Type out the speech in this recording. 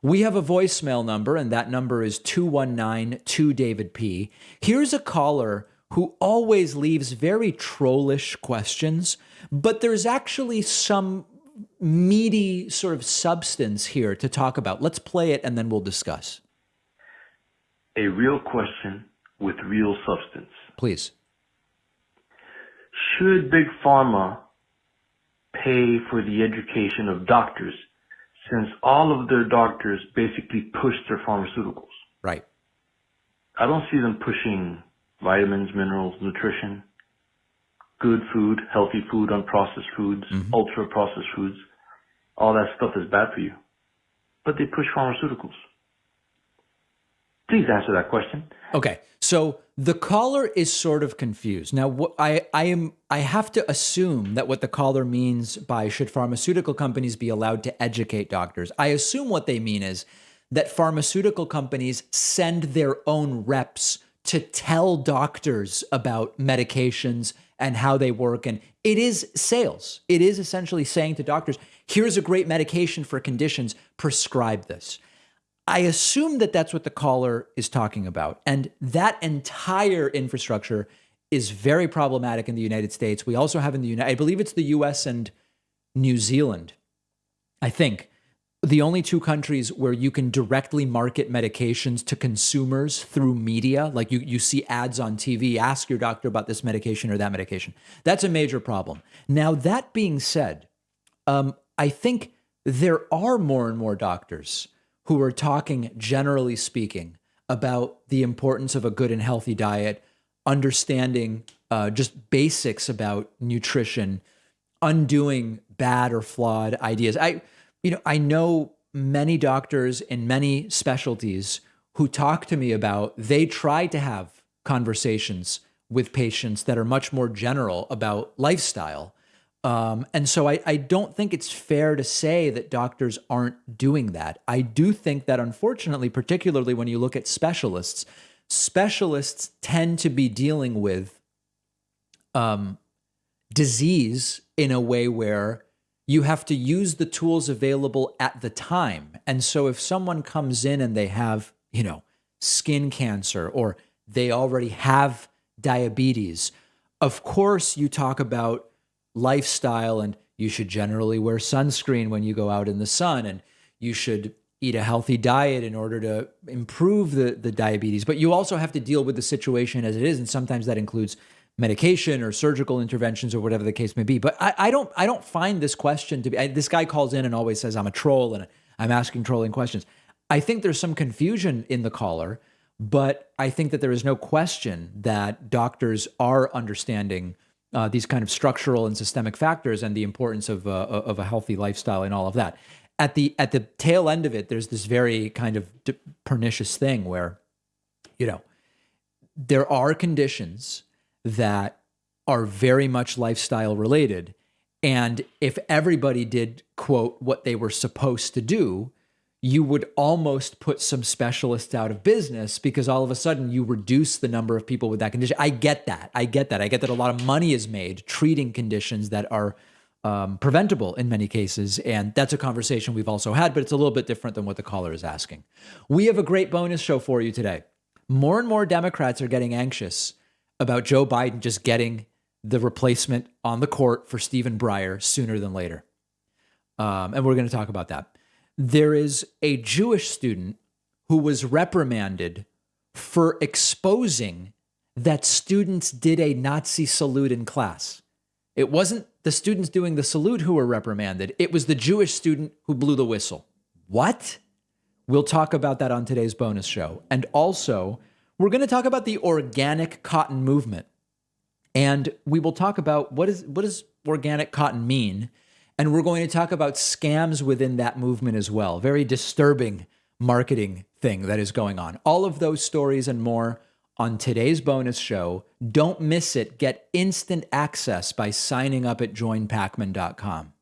We have a voicemail number, and that number is 219-2-DAVID-P. Here's a caller who always leaves very trollish questions, but there's actually some meaty sort of substance here to talk about. Let's play it, and then we'll discuss. A real question with real substance. Please. Should Big Pharma pay for the education of doctors, since all of their doctors basically push their pharmaceuticals? Right. I don't see them pushing vitamins, minerals, nutrition, good food, healthy food, unprocessed foods, ultra-processed foods. All that stuff is bad for you. But they push pharmaceuticals. Please answer that question. Okay, so the caller is sort of confused. Now, what I have to assume that what the caller means by should pharmaceutical companies be allowed to educate doctors, I assume what they mean is that pharmaceutical companies send their own reps to tell doctors about medications and how they work. And it is sales. It is essentially saying to doctors, here's a great medication for conditions, prescribe this. I assume that that's what the caller is talking about. And that entire infrastructure is very problematic in the United States. We also have I believe it's the US and New Zealand, I think, the only two countries where you can directly market medications to consumers through media. Like you see ads on TV, ask your doctor about this medication or that medication. That's a major problem. Now, that being said, I think there are more and more doctors who are talking, generally speaking, about the importance of a good and healthy diet, understanding just basics about nutrition, undoing bad or flawed ideas. I know many doctors in many specialties who talk to me about, they try to have conversations with patients that are much more general about lifestyle. And so I don't think it's fair to say that doctors aren't doing that. I do think that, unfortunately, particularly when you look at specialists tend to be dealing with disease in a way where you have to use the tools available at the time. And so if someone comes in and they have, skin cancer, or they already have diabetes, of course you talk about lifestyle, and you should generally wear sunscreen when you go out in the sun, and you should eat a healthy diet in order to improve the diabetes. But you also have to deal with the situation as it is, and sometimes that includes medication or surgical interventions or whatever the case may be. But I don't find this question to be, this guy calls in and always says I'm a troll and I'm asking trolling questions. I think there's some confusion in the caller, but I think that there is no question that doctors are understanding these kind of structural and systemic factors and the importance of a healthy lifestyle and all of that. At the tail end of it, there's this very kind of pernicious thing where, there are conditions that are very much lifestyle related. And if everybody did, quote, what they were supposed to do, you would almost put some specialists out of business, because all of a sudden you reduce the number of people with that condition. I get that. I get that a lot of money is made treating conditions that are preventable in many cases. And that's a conversation we've also had, but it's a little bit different than what the caller is asking. We have a great bonus show for you today. More and more Democrats are getting anxious about Joe Biden just getting the replacement on the court for Stephen Breyer sooner than later. And we're going to talk about that. There is a Jewish student who was reprimanded for exposing that students did a Nazi salute in class. It wasn't the students doing the salute who were reprimanded. It was the Jewish student who blew the whistle. What? We'll talk about that on today's bonus show. And also, we're going to talk about the organic cotton movement. And we will talk about what does organic cotton mean? And we're going to talk about scams within that movement as well. Very disturbing marketing thing that is going on. All of those stories and more on today's bonus show. Don't miss it. Get instant access by signing up at joinpakman.com.